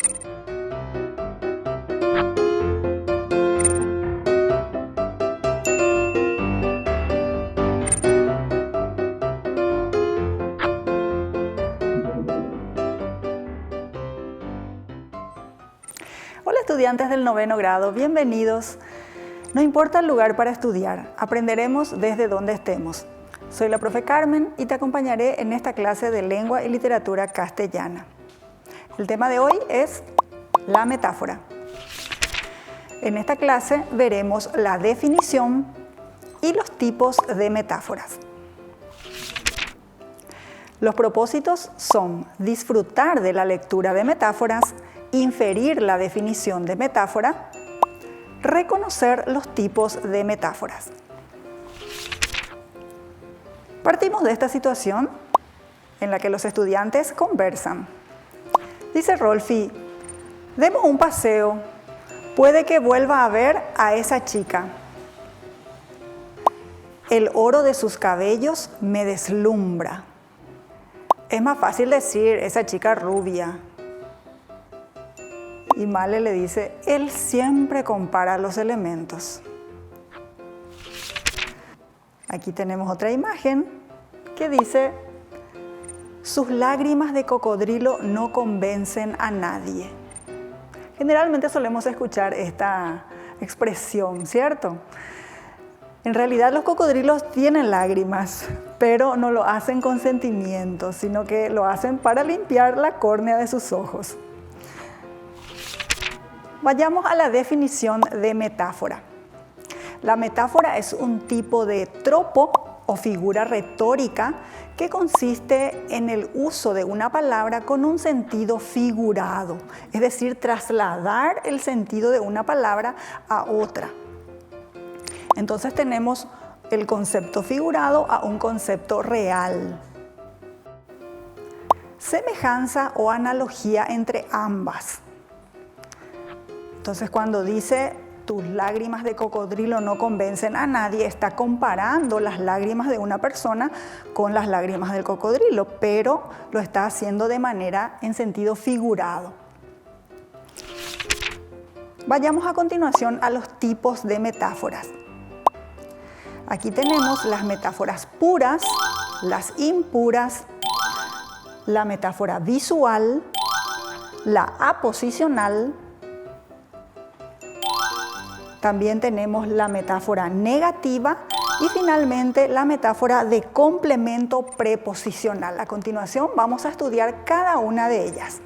Hola estudiantes del 9º grado, bienvenidos. No importa el lugar para estudiar, aprenderemos desde donde estemos. Soy la profe Carmen y te acompañaré en esta clase de lengua y literatura castellana. El tema de hoy es la metáfora. En esta clase veremos la definición y los tipos de metáforas. Los propósitos son disfrutar de la lectura de metáforas, inferir la definición de metáfora, reconocer los tipos de metáforas. Partimos de esta situación en la que los estudiantes conversan. Dice Rolfi, demos un paseo, puede que vuelva a ver a esa chica. El oro de sus cabellos me deslumbra. Es más fácil decir esa chica rubia. Y Male le dice, él siempre compara los elementos. Aquí tenemos otra imagen que dice, sus lágrimas de cocodrilo no convencen a nadie. Generalmente solemos escuchar esta expresión, ¿cierto? En realidad los cocodrilos tienen lágrimas, pero no lo hacen con sentimientos, sino que lo hacen para limpiar la córnea de sus ojos. Vayamos a la definición de metáfora. La metáfora es un tipo de tropo o figura retórica que consiste en el uso de una palabra con un sentido figurado, es decir, trasladar el sentido de una palabra a otra. Entonces tenemos el concepto figurado a un concepto real. Semejanza o analogía entre ambas. Entonces cuando dice tus lágrimas de cocodrilo no convencen a nadie, está comparando las lágrimas de una persona con las lágrimas del cocodrilo, pero lo está haciendo de manera en sentido figurado. Vayamos a continuación a los tipos de metáforas. Aquí tenemos las metáforas puras, las impuras, la metáfora visual, la aposicional. También tenemos la metáfora negativa y finalmente la metáfora de complemento preposicional. A continuación vamos a estudiar cada una de ellas.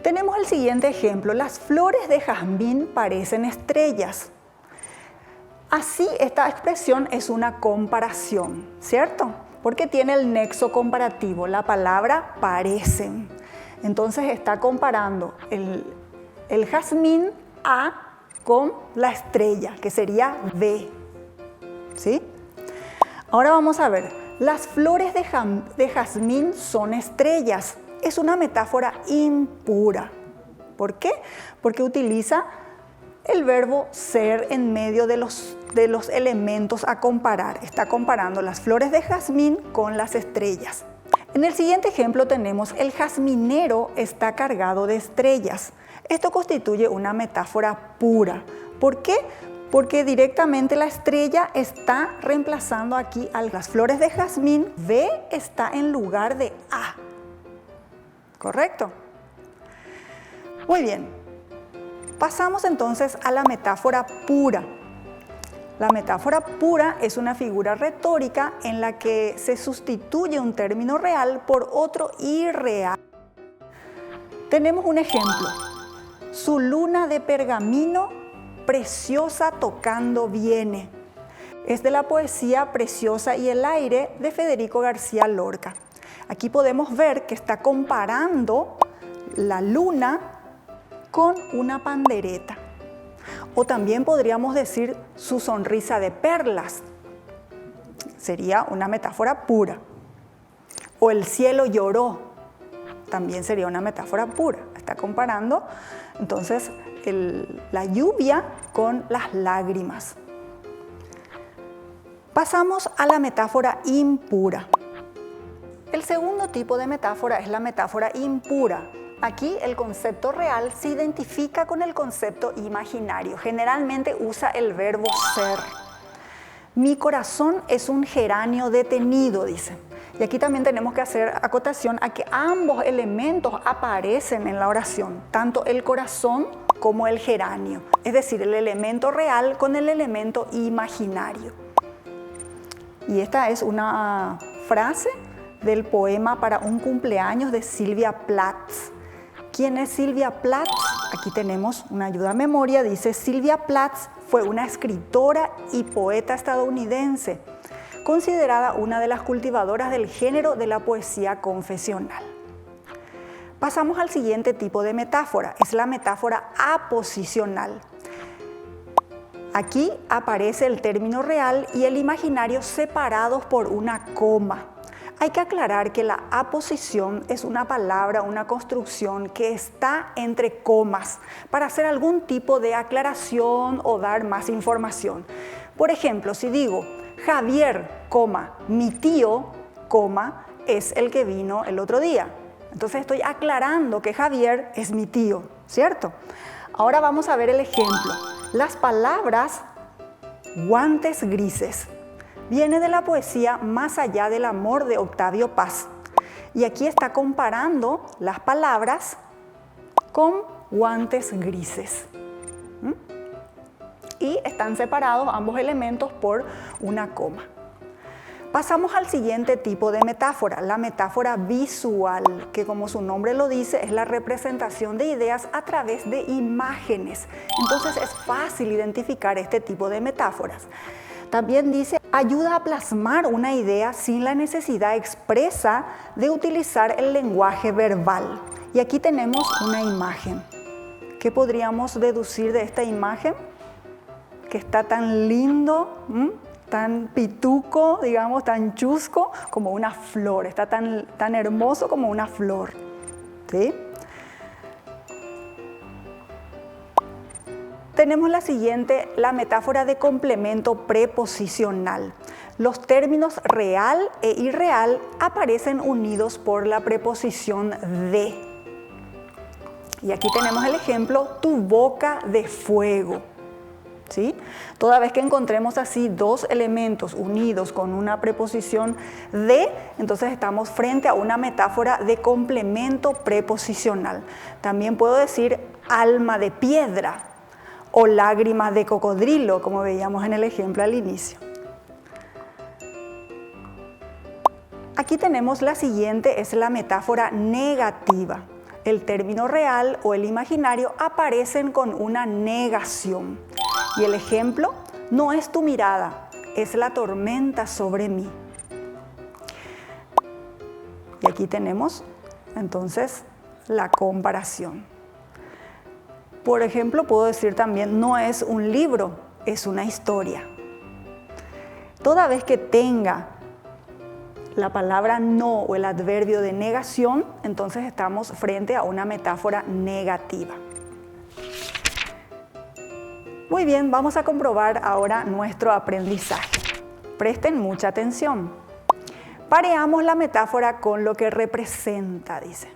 Tenemos el siguiente ejemplo. Las flores de jazmín parecen estrellas. Así, esta expresión es una comparación, ¿cierto? Porque tiene el nexo comparativo, la palabra parecen. Entonces está comparando el jazmín A con la estrella, que sería B. ¿Sí? Ahora vamos a ver, las flores de jazmín son estrellas. Es una metáfora impura. ¿Por qué? Porque utiliza el verbo ser en medio de los elementos a comparar. Está comparando las flores de jazmín con las estrellas. En el siguiente ejemplo tenemos el jazminero está cargado de estrellas. Esto constituye una metáfora pura. ¿Por qué? Porque directamente la estrella está reemplazando aquí a las flores de jazmín. B está en lugar de A. ¿Correcto? Muy bien. Pasamos entonces a la metáfora pura. La metáfora pura es una figura retórica en la que se sustituye un término real por otro irreal. Tenemos un ejemplo. Su luna de pergamino, preciosa tocando viene. Es de la poesía Preciosa y el aire de Federico García Lorca. Aquí podemos ver que está comparando la luna con una pandereta. O también podríamos decir su sonrisa de perlas. Sería una metáfora pura. O el cielo lloró. También sería una metáfora pura. Está comparando entonces la lluvia con las lágrimas. Pasamos a la metáfora impura. El segundo tipo de metáfora es la metáfora impura. Aquí el concepto real se identifica con el concepto imaginario. Generalmente usa el verbo ser. Mi corazón es un geranio detenido, dice. Y aquí también tenemos que hacer acotación a que ambos elementos aparecen en la oración, tanto el corazón como el geranio, es decir, el elemento real con el elemento imaginario. Y esta es una frase del poema Para un cumpleaños de Sylvia Plath. ¿Quién es Sylvia Plath? Aquí tenemos una ayuda a memoria. Dice: Sylvia Plath fue una escritora y poeta estadounidense, considerada una de las cultivadoras del género de la poesía confesional. Pasamos al siguiente tipo de metáfora, es la metáfora aposicional. Aquí aparece el término real y el imaginario separados por una coma. Hay que aclarar que la aposición es una palabra, una construcción que está entre comas para hacer algún tipo de aclaración o dar más información. Por ejemplo, si digo Javier, mi tío, es el que vino el otro día. Entonces estoy aclarando que Javier es mi tío, ¿cierto? Ahora vamos a ver el ejemplo. Las palabras guantes grises viene de la poesía Más allá del amor de Octavio Paz. Y aquí está comparando las palabras con guantes grises. Y están separados ambos elementos por una coma. Pasamos al siguiente tipo de metáfora, la metáfora visual, que como su nombre lo dice, es la representación de ideas a través de imágenes. Entonces es fácil identificar este tipo de metáforas. También dice, ayuda a plasmar una idea sin la necesidad expresa de utilizar el lenguaje verbal. Y aquí tenemos una imagen. ¿Qué podríamos deducir de esta imagen? Que está tan lindo, tan pituco, digamos, tan chusco como una flor. Está tan hermoso como una flor. ¿Sí? Tenemos la siguiente, la metáfora de complemento preposicional. Los términos real e irreal aparecen unidos por la preposición de. Y aquí tenemos el ejemplo, tu boca de fuego. ¿Sí? Toda vez que encontremos así dos elementos unidos con una preposición de, entonces estamos frente a una metáfora de complemento preposicional. También puedo decir alma de piedra o lágrimas de cocodrilo, como veíamos en el ejemplo al inicio. Aquí tenemos la siguiente, es la metáfora negativa. El término real o el imaginario aparecen con una negación. Y el ejemplo, no es tu mirada, es la tormenta sobre mí. Y aquí tenemos entonces la comparación. Por ejemplo, puedo decir también, no es un libro, es una historia. Toda vez que tenga la palabra no o el adverbio de negación, entonces estamos frente a una metáfora negativa. Muy bien, vamos a comprobar ahora nuestro aprendizaje. Presten mucha atención. Pareamos la metáfora con lo que representa, dice.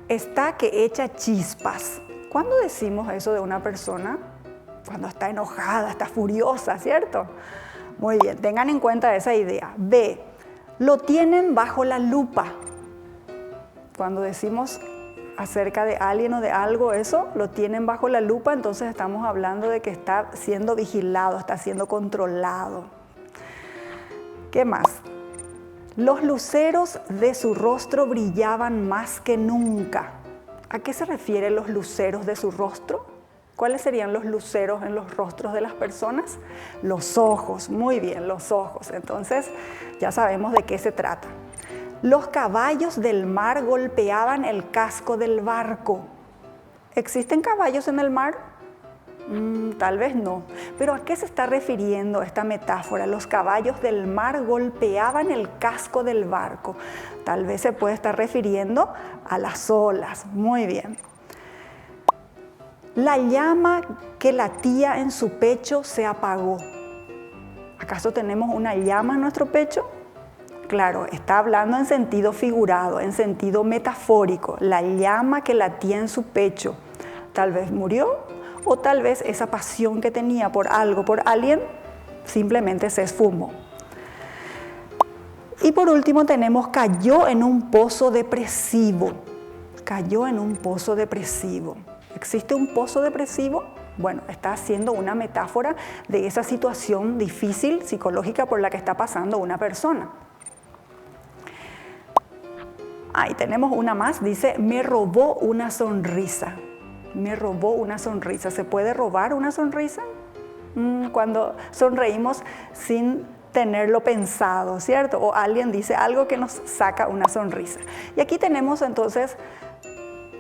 Está que echa chispas. ¿Cuándo decimos eso de una persona? Cuando está enojada, está furiosa, ¿cierto? Muy bien, tengan en cuenta esa idea. B, lo tienen bajo la lupa. Cuando decimos acerca de alguien o de algo, eso, lo tienen bajo la lupa, entonces estamos hablando de que está siendo vigilado, está siendo controlado. ¿Qué más? Los luceros de su rostro brillaban más que nunca. ¿A qué se refieren los luceros de su rostro? ¿Cuáles serían los luceros en los rostros de las personas? Los ojos, muy bien, los ojos. Entonces ya sabemos de qué se trata. Los caballos del mar golpeaban el casco del barco. ¿Existen caballos en el mar? Tal vez no. Pero ¿a qué se está refiriendo esta metáfora? Los caballos del mar golpeaban el casco del barco. Tal vez se puede estar refiriendo a las olas. Muy bien. La llama que latía en su pecho se apagó. ¿Acaso tenemos una llama en nuestro pecho? Claro, está hablando en sentido figurado, en sentido metafórico. La llama que latía en su pecho tal vez murió o tal vez esa pasión que tenía por algo, por alguien, simplemente se esfumó. Y por último tenemos cayó en un pozo depresivo. Cayó en un pozo depresivo. ¿Existe un pozo depresivo? Bueno, está haciendo una metáfora de esa situación difícil psicológica por la que está pasando una persona. Ahí tenemos una más, dice, me robó una sonrisa. Me robó una sonrisa. ¿Se puede robar una sonrisa? Cuando sonreímos sin tenerlo pensado, ¿cierto? O alguien dice algo que nos saca una sonrisa. Y aquí tenemos entonces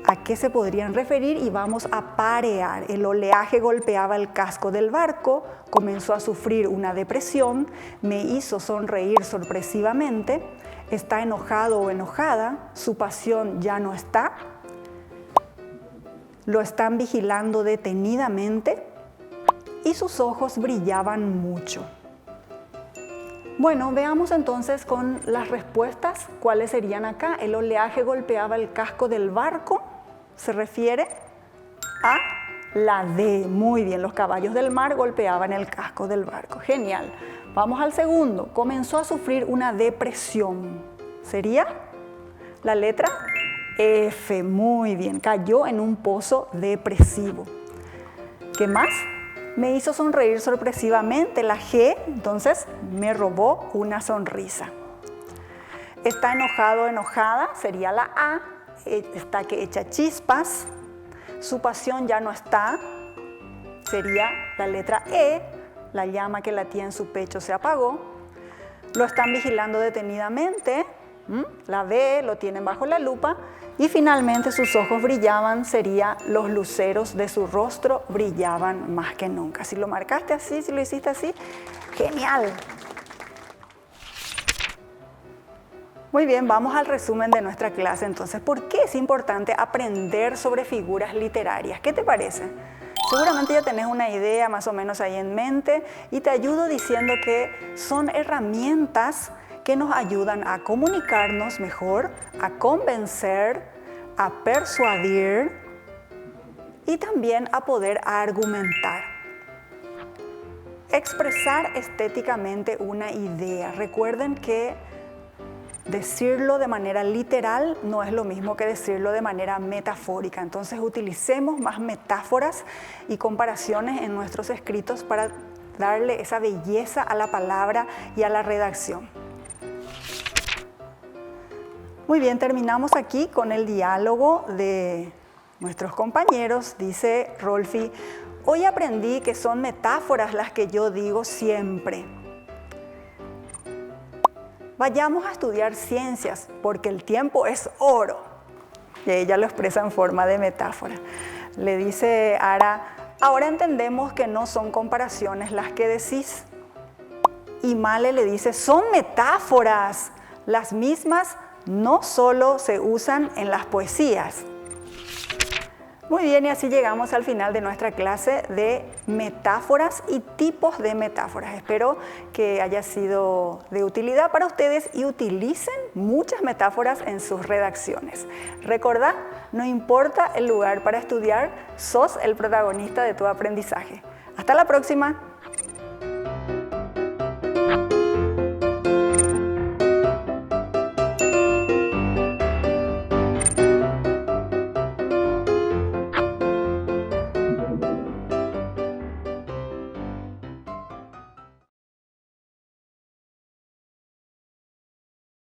a qué se podrían referir y vamos a parear. El oleaje golpeaba el casco del barco, comenzó a sufrir una depresión, me hizo sonreír sorpresivamente, está enojado o enojada, su pasión ya no está, lo están vigilando detenidamente y sus ojos brillaban mucho. Bueno, veamos entonces con las respuestas cuáles serían acá. El oleaje golpeaba el casco del barco, se refiere a la D. Muy bien, los caballos del mar golpeaban el casco del barco. Genial. Vamos al segundo. Comenzó a sufrir una depresión. ¿Sería la letra F? Muy bien, cayó en un pozo depresivo. ¿Qué más? Me hizo sonreír sorpresivamente, la G, entonces me robó una sonrisa. Está enojado o enojada, sería la A, está que echa chispas. Su pasión ya no está, sería la letra E, la llama que latía en su pecho se apagó. Lo están vigilando detenidamente, la B, lo tienen bajo la lupa. Y finalmente sus ojos brillaban, sería los luceros de su rostro brillaban más que nunca. Si lo marcaste así, si lo hiciste así, genial. Muy bien, vamos al resumen de nuestra clase entonces. ¿Por qué es importante aprender sobre figuras literarias? ¿Qué te parece? Seguramente ya tenés una idea más o menos ahí en mente y te ayudo diciendo que son herramientas que nos ayudan a comunicarnos mejor, a convencer, a persuadir y también a poder argumentar. Expresar estéticamente una idea. Recuerden que decirlo de manera literal no es lo mismo que decirlo de manera metafórica. Entonces utilicemos más metáforas y comparaciones en nuestros escritos para darle esa belleza a la palabra y a la redacción. Muy bien, terminamos aquí con el diálogo de nuestros compañeros. Dice Rolfi, hoy aprendí que son metáforas las que yo digo siempre. Vayamos a estudiar ciencias porque el tiempo es oro. Y ella lo expresa en forma de metáfora. Le dice Ara, ahora entendemos que no son comparaciones las que decís. Y Male le dice, son metáforas, las mismas no solo se usan en las poesías. Muy bien, y así llegamos al final de nuestra clase de metáforas y tipos de metáforas. Espero que haya sido de utilidad para ustedes y utilicen muchas metáforas en sus redacciones. Recordá, no importa el lugar para estudiar, sos el protagonista de tu aprendizaje. Hasta la próxima.